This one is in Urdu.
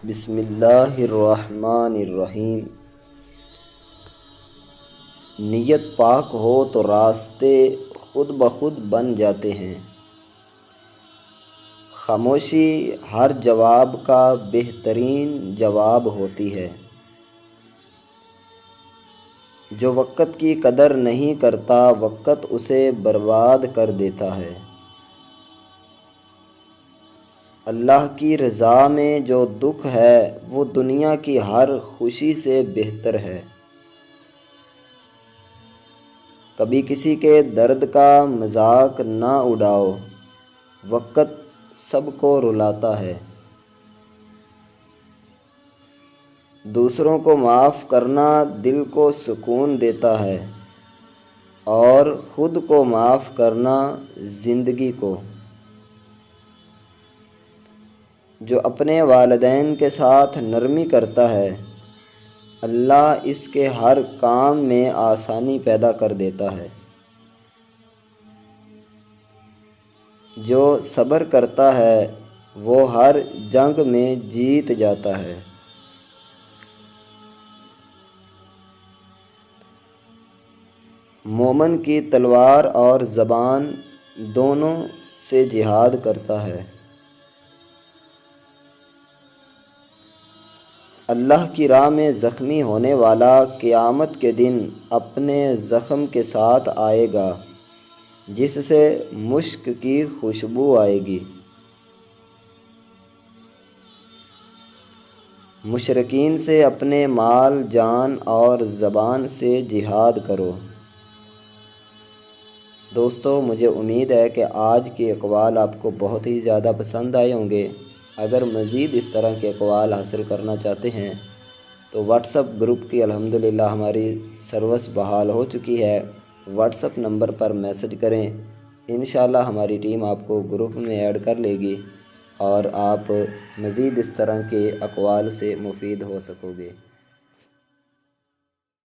بسم اللہ الرحمن الرحیم۔ نیت پاک ہو تو راستے خود بخود بن جاتے ہیں۔ خاموشی ہر جواب کا بہترین جواب ہوتی ہے۔ جو وقت کی قدر نہیں کرتا، وقت اسے برباد کر دیتا ہے۔ اللہ کی رضا میں جو دکھ ہے وہ دنیا کی ہر خوشی سے بہتر ہے۔ کبھی کسی کے درد کا مذاق نہ اڑاؤ، وقت سب کو رلاتا ہے۔ دوسروں کو معاف کرنا دل کو سکون دیتا ہے اور خود کو معاف کرنا زندگی کو۔ جو اپنے والدین کے ساتھ نرمی کرتا ہے، اللہ اس کے ہر کام میں آسانی پیدا کر دیتا ہے۔ جو صبر کرتا ہے وہ ہر جنگ میں جیت جاتا ہے۔ مومن کی تلوار اور زبان دونوں سے جہاد کرتا ہے۔ اللہ کی راہ میں زخمی ہونے والا قیامت کے دن اپنے زخم کے ساتھ آئے گا، جس سے مشک کی خوشبو آئے گی۔ مشرکین سے اپنے مال، جان اور زبان سے جہاد کرو۔ دوستو، مجھے امید ہے کہ آج کے اقوال آپ کو بہت ہی زیادہ پسند آئے ہوں گے۔ اگر مزید اس طرح کے اقوال حاصل کرنا چاہتے ہیں تو واٹس اپ گروپ کی الحمدللہ ہماری سروس بحال ہو چکی ہے۔ واٹس اپ نمبر پر میسج کریں، انشاءاللہ ہماری ٹیم آپ کو گروپ میں ایڈ کر لے گی اور آپ مزید اس طرح کے اقوال سے مفید ہو سکو گے۔